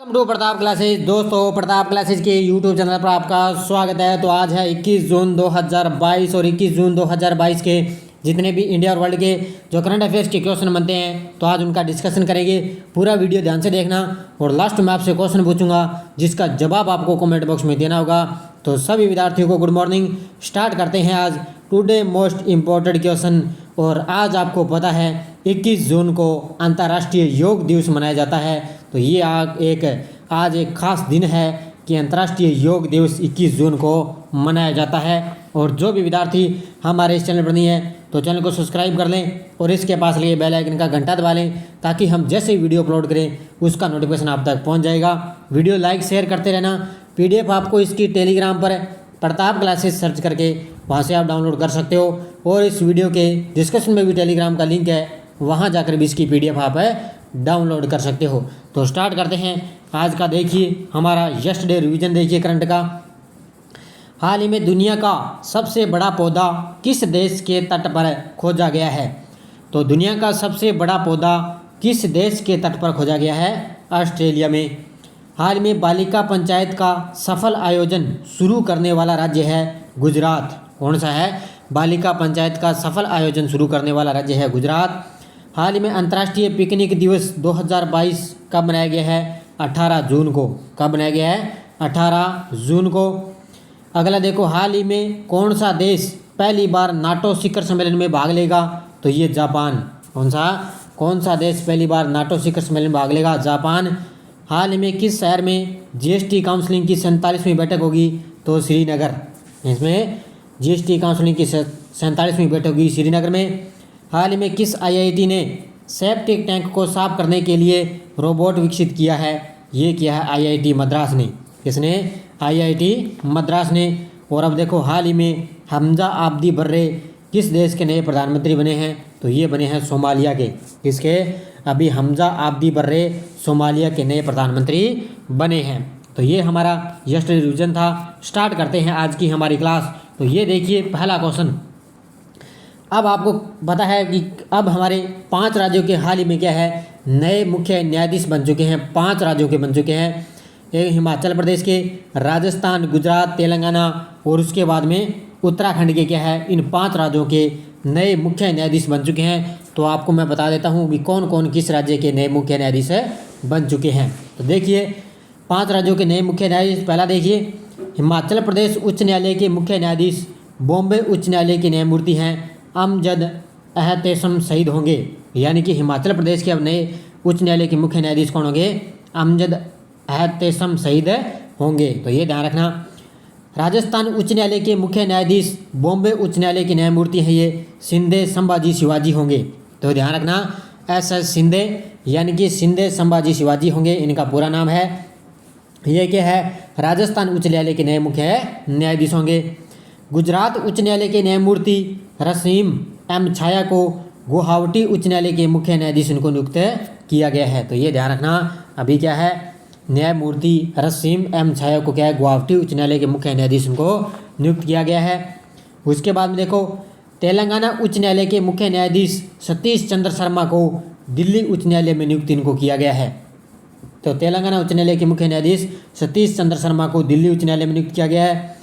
Welcome to Pratap classes. दोस्तों, Pratap classes के YouTube channel पर आपका स्वागत है। तो आज है 21 जून 2022 और 21 जून 2022 के जितने भी इंडिया और वर्ल्ड के जो करंट अफेयर्स के क्वेश्चन बनते हैं तो आज उनका डिस्कशन करेंगे। पूरा वीडियो ध्यान से देखना और लास्ट में आपसे क्वेश्चन पूछूंगा जिसका जवाब आपको कमेंट बॉक्स में देना होगा। तो सभी विद्यार्थियों को गुड मॉर्निंग। स्टार्ट करते हैं आज टुडे मोस्ट इम्पोर्टेंट क्वेश्चन। और आज आपको पता है 21 जून को अंतर्राष्ट्रीय योग दिवस मनाया जाता है। तो ये आज एक खास दिन है कि अंतर्राष्ट्रीय योग दिवस 21 जून को मनाया जाता है। और जो भी विद्यार्थी हमारे इस चैनल पर नहीं है तो चैनल को सब्सक्राइब कर लें और इसके पास लगे बेल आइकन का घंटा दबा लें ताकि हम जैसे ही वीडियो अपलोड करें उसका नोटिफिकेशन आप तक पहुंच जाएगा। वीडियो लाइक शेयर करते रहना। PDF आपको इसकी टेलीग्राम पर प्रताप क्लासेस सर्च करके वहाँ से आप डाउनलोड कर सकते हो और इस वीडियो के डिस्क्रिप्शन में भी टेलीग्राम का लिंक है, वहाँ जाकर भी इसकी PDF आप डाउनलोड कर सकते हो। तो स्टार्ट करते हैं आज का। देखिए हमारा यस्टरडे रिवीजन देखिए करंट का। हाल ही में दुनिया का सबसे बड़ा पौधा किस देश के तट पर खोजा गया है? तो दुनिया का सबसे बड़ा पौधा किस देश के तट पर खोजा गया है? ऑस्ट्रेलिया में। हाल में बालिका पंचायत का सफल आयोजन शुरू करने वाला राज्य है गुजरात। कौन सा है? बालिका पंचायत का सफल आयोजन शुरू करने वाला राज्य है गुजरात। हाल ही में अंतर्राष्ट्रीय पिकनिक दिवस 2022 कब मनाया गया है? 18 जून को। कब मनाया गया है? 18 जून को। अगला देखो, हाल ही में कौन सा देश पहली बार नाटो शिखर सम्मेलन में भाग लेगा? तो ये जापान। कौन सा देश पहली बार नाटो शिखर सम्मेलन में भाग लेगा? जापान। हाल ही में किस शहर में GST काउंसिलिंग की 47वीं बैठक होगी? तो श्रीनगर। इसमें GST काउंसिलिंग की 47वीं बैठक होगी श्रीनगर में। हाल ही में किस IIT ने सेप्टिक टैंक को साफ करने के लिए रोबोट विकसित किया है? ये किया है IIT मद्रास ने। किसने? IIT मद्रास ने। और अब देखो, हाल ही में हमजा आब्दी बर्रे किस देश के नए प्रधानमंत्री बने हैं? तो ये बने हैं सोमालिया के। किसके? अभी हमजा आब्दी बर्रे सोमालिया के नए प्रधानमंत्री बने हैं। तो ये हमारा यस्टरडे रिवीजन था। स्टार्ट करते हैं आज की हमारी क्लास। तो ये देखिए पहला क्वेश्चन। अब आपको पता है कि अब हमारे 5 राज्यों के हाल ही में क्या है, नए मुख्य न्यायाधीश बन चुके हैं। 5 राज्यों के बन चुके हैं। एक हिमाचल प्रदेश के, राजस्थान, गुजरात, तेलंगाना और उसके बाद में उत्तराखंड के क्या है, इन 5 राज्यों के नए मुख्य न्यायाधीश बन चुके हैं। तो आपको मैं बता देता हूँ कि कौन कौन किस राज्य के नए मुख्य न्यायाधीश बन चुके हैं। तो देखिए 5 राज्यों के नए मुख्य न्यायाधीश। पहला देखिए, हिमाचल प्रदेश उच्च न्यायालय के मुख्य न्यायाधीश बॉम्बे उच्च न्यायालय के न्यायमूर्ति हैं अमजद एहतेसम सईद होंगे। यानी कि हिमाचल प्रदेश के अब नए उच्च न्यायालय के मुख्य न्यायाधीश कौन होंगे? अमजद एहतेसम सईद होंगे। तो ये ध्यान रखना। राजस्थान उच्च न्यायालय के मुख्य न्यायाधीश बॉम्बे उच्च न्यायालय के न्यायमूर्ति हैं ये शिंदे संभाजी शिवाजी होंगे। तो ध्यान रखना, SS शिंदे यानी कि शिंदे संभाजी शिवाजी होंगे, इनका पूरा नाम है। ये क्या है? राजस्थान उच्च न्यायालय के नए मुख्य न्यायाधीश होंगे। गुजरात उच्च न्यायालय के न्यायमूर्ति रसीम M छाया को गुवाहाटी उच्च न्यायालय के मुख्य न्यायाधीश इनको नियुक्त किया गया है। तो ये ध्यान रखना, अभी क्या है, न्यायमूर्ति रसीम M छाया को क्या है, गुवाहाटी उच्च न्यायालय के मुख्य न्यायाधीश उनको नियुक्त किया गया है। उसके बाद में देखो, तेलंगाना उच्च न्यायालय के मुख्य न्यायाधीश सतीश चंद्र शर्मा को दिल्ली उच्च न्यायालय में नियुक्त इनको किया गया है। तो तेलंगाना उच्च न्यायालय के मुख्य न्यायाधीश सतीश चंद्र शर्मा को दिल्ली उच्च न्यायालय में नियुक्त किया गया है।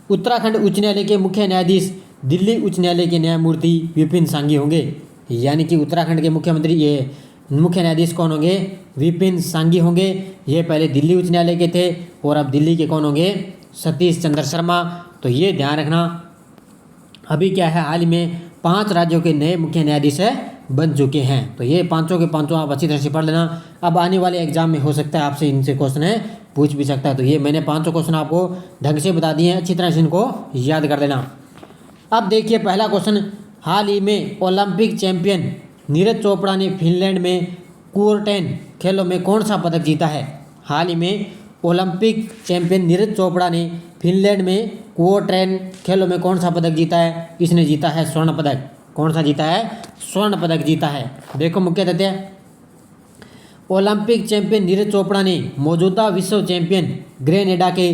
उत्तराखंड उच्च न्यायालय के मुख्य न्यायाधीश दिल्ली उच्च न्यायालय के न्यायमूर्ति विपिन सांघी होंगे। यानी कि उत्तराखंड के मुख्यमंत्री ये मुख्य न्यायाधीश कौन होंगे? विपिन सांघी होंगे। ये पहले दिल्ली उच्च न्यायालय के थे और अब दिल्ली के कौन होंगे? सतीश चंद्र शर्मा। तो ये ध्यान रखना। अभी क्या है, हाल ही में 5 राज्यों के नए मुख्य न्यायाधीश बन चुके हैं। तो ये पाँचों के पाँचों आप अच्छी तरह से पढ़ लेना। अब आने वाले एग्जाम में हो सकता है आपसे इनसे क्वेश्चन पूछ भी सकता है। तो ये मैंने 5 क्वेश्चन आपको ढंग से बता दिए हैं, अच्छी तरह से इनको याद कर लेना। अब देखिए पहला क्वेश्चन, हाल ही में ओलंपिक चैंपियन नीरज चोपड़ा ने फिनलैंड में कुओर्टेन खेलों में कौन सा पदक जीता है? हाल ही में ओलंपिक चैंपियन नीरज चोपड़ा ने फिनलैंड में कुओर्टेन खेलों में कौन सा पदक जीता है? इसने जीता है स्वर्ण पदक। कौन सा जीता है? स्वर्ण पदक जीता है। देखो मुख्य तथ्य, ओलंपिक चैंपियन नीरज चोपड़ा ने मौजूदा विश्व चैंपियन ग्रेनेडा के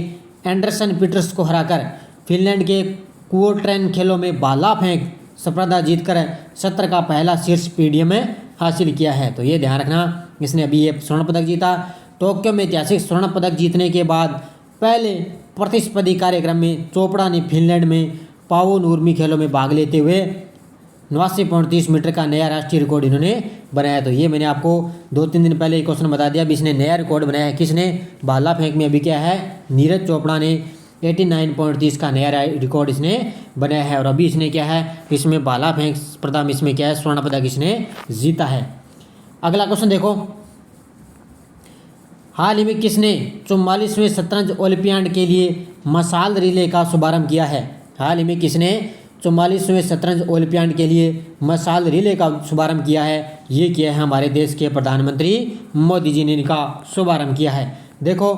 एंडरसन पीटर्स को हराकर फिनलैंड के कुओर्टेन खेलों में भाला फेंक स्पर्धा जीतकर सत्र का पहला शीर्ष पीडियम हासिल किया है। तो ये ध्यान रखना, इसने अभी ये स्वर्ण पदक जीता। टोक्यो में ऐतिहासिक स्वर्ण पदक जीतने के बाद पहले प्रतिस्पर्धी कार्यक्रम में चोपड़ा ने फिनलैंड में पावो नूर्मी खेलों में भाग लेते हुए 89.30 मीटर का नया राष्ट्रीय रिकॉर्ड इन्होंने बनाया। तो ये मैंने आपको 2-3 दिन पहले क्वेश्चन बता दिया। अभी इसने नया रिकॉर्ड बनाया है। किसने? भाला फेंक में अभी क्या है, नीरज चोपड़ा ने 89.30 का नया रिकॉर्ड इसने बनाया है। और अभी इसने क्या है, इसमें भाला फेंक स्पर्धा में इसमें क्या है, स्वर्ण पदक इसने जीता है। अगला क्वेश्चन देखो, हाल ही में किसने 44वें शतरंज ओलंपियाड के लिए मशाल रिले का शुभारंभ किया है? हाल ही में किसने 44वें शतरंज ओलंपियाड के लिए मशाल रिले का शुभारंभ किया है? ये किया है हमारे देश के प्रधानमंत्री मोदी जी ने इनका शुभारंभ किया है। देखो,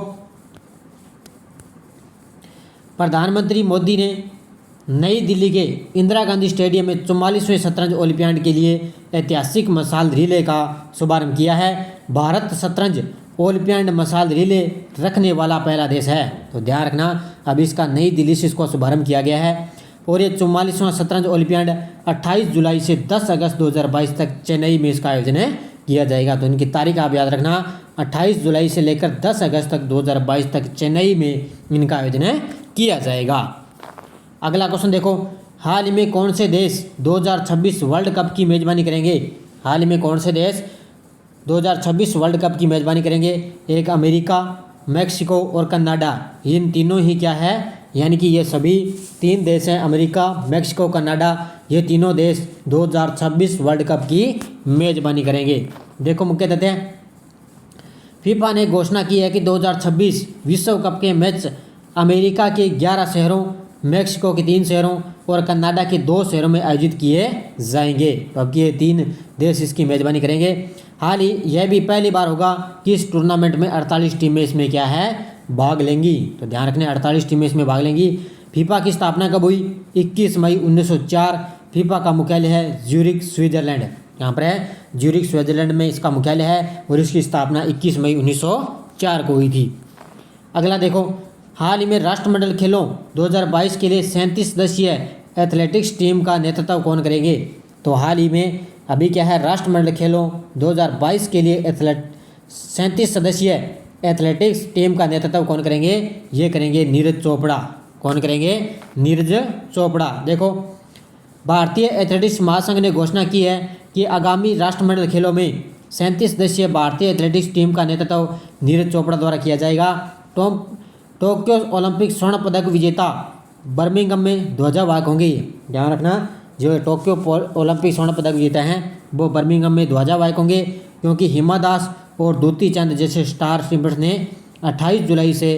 प्रधानमंत्री मोदी ने नई दिल्ली के इंदिरा गांधी स्टेडियम में 44वें शतरंज ओलंपियाड के लिए ऐतिहासिक मशाल रिले का शुभारंभ किया है। भारत शतरंज ओलंपियाड मशाल रिले रखने वाला पहला देश है। तो ध्यान रखना, अब इसका नई दिल्ली से इसको शुभारंभ किया गया है। और ये 44वां शतरंज ओलंपियाड 28 जुलाई से 10 अगस्त 2022 तक चेन्नई में इसका आयोजन किया जाएगा। तो इनकी तारीख आप याद रखना, 28 जुलाई से लेकर 10 अगस्त तक 2022 तक चेन्नई में इनका आयोजन किया जाएगा। अगला क्वेश्चन देखो, हाल ही में कौन से देश 2026 वर्ल्ड कप की मेजबानी करेंगे? हाल ही में कौन से देश 2026 वर्ल्ड कप की मेजबानी करेंगे? एक अमेरिका, मैक्सिको और कनाडा। इन तीनों ही क्या है, यानी कि ये सभी 3 देश हैं, अमेरिका, मैक्सिको, कनाडा। ये तीनों देश 2026 वर्ल्ड कप की मेजबानी करेंगे। देखो मुख्य तथ्य, फीफा ने घोषणा की है कि 2026 विश्व कप के मैच अमेरिका के 11 शहरों, मैक्सिको के 3 शहरों और कनाडा के 2 शहरों में आयोजित किए जाएंगे। तो अब ये 3 देश इसकी मेजबानी करेंगे। हाल ही यह भी पहली बार होगा कि इस टूर्नामेंट में 48 टीमें इसमें क्या है, भाग लेंगी। तो ध्यान रखने, 48 टीमें इसमें भाग लेंगी। फीफा की स्थापना कब हुई? 21 मई 1904। फीफा का मुख्यालय है ज्यूरिख, स्विट्जरलैंड। यहाँ पर है ज्यूरिख, स्विट्जरलैंड में इसका मुख्यालय है और इसकी स्थापना 21 मई 1904 को हुई थी। अगला देखो, हाल ही में राष्ट्रमंडल खेलों 2022 के लिए 37 सदस्यीय एथलेटिक्स टीम का नेतृत्व कौन करेंगे? तो हाल ही में अभी क्या है, राष्ट्रमंडल खेलों 2022 के लिए 37 सदस्यीय एथलेटिक्स टीम का नेतृत्व कौन करेंगे? ये करेंगे नीरज चोपड़ा। कौन करेंगे? नीरज चोपड़ा। देखो, भारतीय एथलेटिक्स महासंघ ने घोषणा की है कि आगामी राष्ट्रमंडल खेलों में 37 सदस्यीय भारतीय एथलेटिक्स टीम का नेतृत्व नीरज चोपड़ा द्वारा किया जाएगा। टोक्यो ओलंपिक स्वर्ण पदक विजेता बर्मिंघम में ध्वजावाहक होंगे। ध्यान रखना, जो टोक्यो ओलंपिक स्वर्ण पदक विजेता हैं वो बर्मिंघम में ध्वजावाहक होंगे, क्योंकि हिमा दास और दूती चंद जैसे स्टार स्विमर्स ने 28 जुलाई से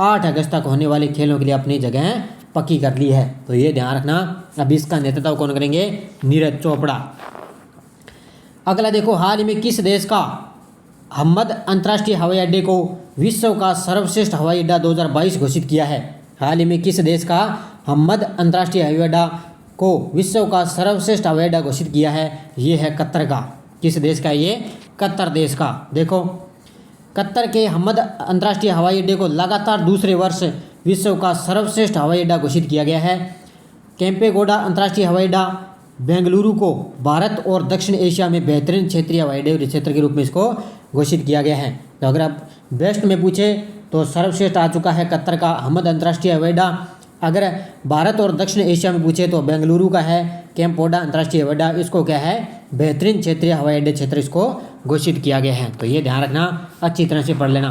8 अगस्त तक होने वाले खेलों के लिए अपनी जगह पक्की कर ली है। तो ये ध्यान रखना, अब इसका नेतृत्व कौन करेंगे? नीरज चोपड़ा। अगला देखो, हाल ही में किस देश का हम्मद अंतर्राष्ट्रीय हवाई अड्डे को विश्व का सर्वश्रेष्ठ हवाई अड्डा 2022 घोषित किया है? हाल ही में किस देश का हम्मद अंतर्राष्ट्रीय हवाई अड्डा को विश्व का सर्वश्रेष्ठ हवाई अड्डा घोषित किया है? ये है कतर का। किस देश का? ये कतर देश का। देखो, कतर के हम्मद अंतर्राष्ट्रीय हवाई अड्डे को लगातार दूसरे वर्ष विश्व का सर्वश्रेष्ठ हवाई अड्डा घोषित किया गया है। केम्पेगौड़ा अंतर्राष्ट्रीय हवाई अड्डा बेंगलुरु को भारत और दक्षिण एशिया में बेहतरीन क्षेत्रीय हवाई अड्डे क्षेत्र के रूप में इसको घोषित किया गया है। तो अगर आप बेस्ट में पूछे तो सर्वश्रेष्ठ आ चुका है कतर का हम्मद अंतर्राष्ट्रीय हवाई अड्डा। अगर भारत और दक्षिण एशिया में पूछे तो बेंगलुरु का है केम्पेगौड़ा अंतर्राष्ट्रीय हवाई अड्डा, इसको क्या है, बेहतरीन क्षेत्रीय हवाई अड्डे क्षेत्र इसको घोषित किया गया है। तो ये ध्यान रखना, अच्छी तरह से पढ़ लेना।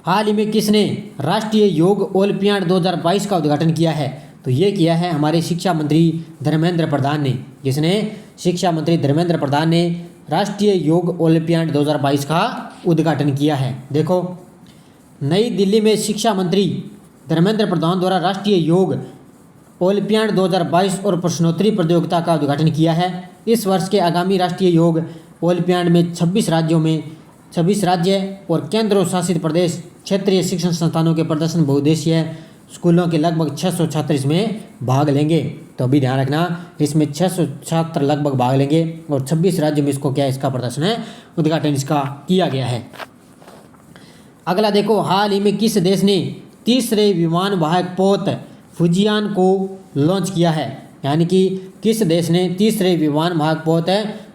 हाल ही में किसने राष्ट्रीय योग ओलंपियाड 2022 का उद्घाटन किया है? तो ये किया है हमारे शिक्षा मंत्री धर्मेंद्र प्रधान ने। जिसने? शिक्षा मंत्री धर्मेंद्र प्रधान ने राष्ट्रीय योग ओलंपियाड 2022 का उद्घाटन किया है। देखो, नई दिल्ली में शिक्षा मंत्री धर्मेंद्र प्रधान द्वारा राष्ट्रीय योग ओलंपियाड 2022 और प्रश्नोत्तरी प्रतियोगिता का उद्घाटन किया है। इस वर्ष के आगामी राष्ट्रीय योग ओलंपियाड में 26 राज्य और केंद्र शासित प्रदेश क्षेत्रीय शिक्षण संस्थानों के प्रदर्शन बहुउद्देशीय स्कूलों के लगभग 600 छात्र इसमें भाग लेंगे। तो अभी ध्यान रखना, इसमें 600 छात्र लगभग भाग लेंगे और 26 राज्यों में इसको क्या है, इसका प्रदर्शन है, उद्घाटन इसका किया गया है। अगला देखो, हाल ही में किस देश ने तीसरे विमान वाहक पोत फुजियान को लॉन्च किया है? यानी कि किस देश ने तीसरे विमान वाहक पोत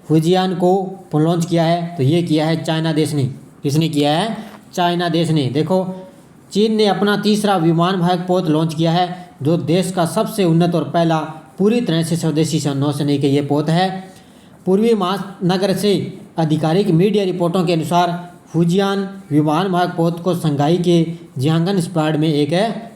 फुजियान को लॉन्च किया है? तो ये किया है चाइना देश ने। किसने किया है? चाइना देश ने। देखो, चीन ने अपना तीसरा विमान वाहक पोत लॉन्च किया है, जो देश का सबसे उन्नत और पहला पूरी तरह से स्वदेशी नौसैनिक ये पोत है। पूर्वी महानगर से आधिकारिक मीडिया रिपोर्टों के अनुसार फुजियान विमान वाहक पोत को शंघाई के जियांगन स्क्वाड में एक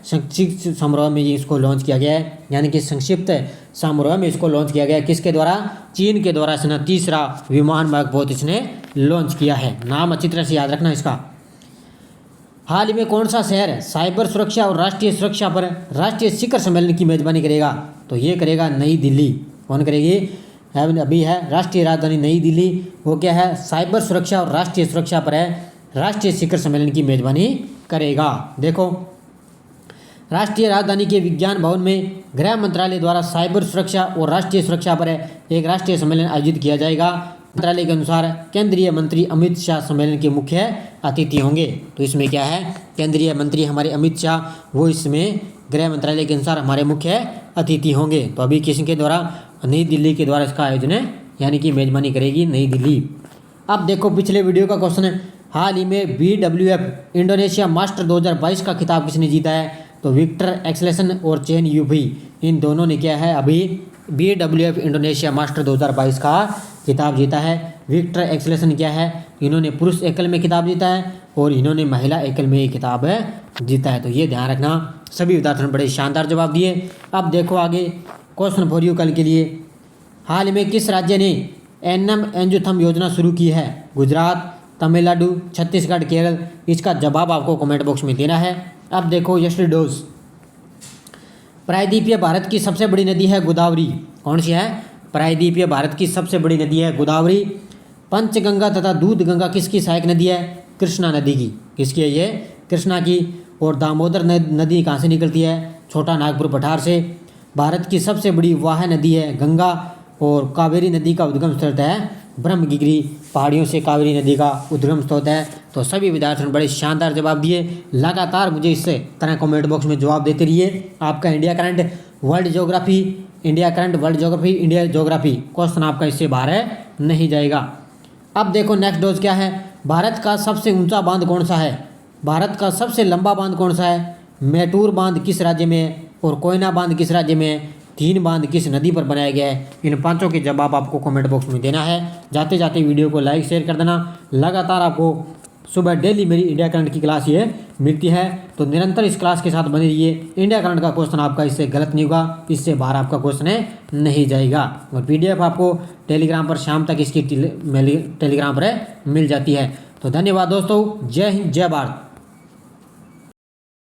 संक्षिप्त समारोह में इसको लॉन्च किया गया है, यानी कि संक्षिप्त समारोह में इसको लॉन्च किया गया है। किसके द्वारा? चीन के द्वारा इसने तीसरा विमान वाहक पोत इसने लॉन्च किया है। नाम अच्छी तरह से याद रखना इसका। हाल ही में कौन सा शहर साइबर सुरक्षा और राष्ट्रीय सुरक्षा पर राष्ट्रीय शिखर सम्मेलन की मेजबानी करेगा? तो ये करेगा नई दिल्ली। कौन करेगी? अभी है राष्ट्रीय राजधानी नई दिल्ली। वो क्या है? साइबर सुरक्षा और राष्ट्रीय सुरक्षा पर है राष्ट्रीय शिखर सम्मेलन की मेजबानी करेगा। देखो, राष्ट्रीय राजधानी के विज्ञान भवन में गृह मंत्रालय द्वारा साइबर सुरक्षा और राष्ट्रीय सुरक्षा पर एक राष्ट्रीय सम्मेलन आयोजित किया जाएगा। मंत्रालय के अनुसार केंद्रीय मंत्री अमित शाह सम्मेलन के मुख्य अतिथि होंगे। तो इसमें क्या है? केंद्रीय मंत्री हमारे अमित शाह, वो इसमें गृह मंत्रालय के अनुसार हमारे मुख्य अतिथि होंगे। तो अभी किसके द्वारा? नई दिल्ली के द्वारा इसका आयोजन है, यानी कि मेजबानी करेगी नई दिल्ली। अब देखो, पिछले वीडियो का क्वेश्चन है, हाल ही में BWF इंडोनेशिया मास्टर 2022 का खिताब किसने जीता है? तो विक्टर एक्सेलेसन और चेन यूफी, इन दोनों ने क्या है अभी BWF इंडोनेशिया मास्टर 2022 का खिताब जीता है। विक्टर एक्सेलेसन क्या है? इन्होंने पुरुष एकल में खिताब जीता है और इन्होंने महिला एकल में खिताब जीता है। तो ये ध्यान रखना। सभी विद्यार्थियों ने बड़े शानदार जवाब दिए। अब देखो आगे क्वेश्चन फॉर यू कल के लिए। हाल में किस राज्य ने एन्नम एंजुथम योजना शुरू की है? गुजरात, तमिलनाडु, छत्तीसगढ़, केरल? इसका जवाब आपको कमेंट बॉक्स में देना है। अब देखो यस्टरडोज, प्रायद्वीपीय भारत की सबसे बड़ी नदी है गोदावरी। कौन सी है? प्रायद्वीपीय भारत की सबसे बड़ी नदी है गोदावरी। पंचगंगा तथा दूध गंगा किसकी सहायक नदी है? कृष्णा नदी की। किसकी है ये? कृष्णा की। और दामोदर नदी कहाँ से निकलती है? छोटा नागपुर पठार से। भारत की सबसे बड़ी वाह नदी है गंगा। और कावेरी नदी का उद्गम स्रोत है ब्रह्मगिरी पहाड़ियों से कावेरी नदी का उद्गम स्रोत है। तो सभी विद्यार्थियों ने बड़े शानदार जवाब दिए। लगातार मुझे इस तरह कमेंट बॉक्स में जवाब देते रहिए। आपका India current, world geography, India current, world geography, India geography question आपका इससे बाहर नहीं जाएगा। अब देखो नेक्स्ट डोज क्या है? भारत का सबसे ऊंचा बांध कौन सा है? भारत का सबसे लंबा बांध कौन सा है? मैटूर बांध किस राज्य में है? और कोयना बांध किस राज्य में है? तीन बांध किस नदी पर बनाया गया है? इन पांचों के जवाब आपको कमेंट बॉक्स में देना है। जाते जाते वीडियो को लाइक शेयर कर देना। लगातार आपको सुबह डेली मेरी इंडिया करंट की क्लास ये मिलती है, तो निरंतर इस क्लास के साथ बने रहिए। इंडिया करंट का क्वेश्चन आपका इससे गलत नहीं होगा, इससे बाहर आपका क्वेश्चन नहीं जाएगा। और PDF आपको टेलीग्राम पर शाम तक इसकी टेलीग्राम पर मिल जाती है। तो धन्यवाद दोस्तों। जय हिंद, जय भारत।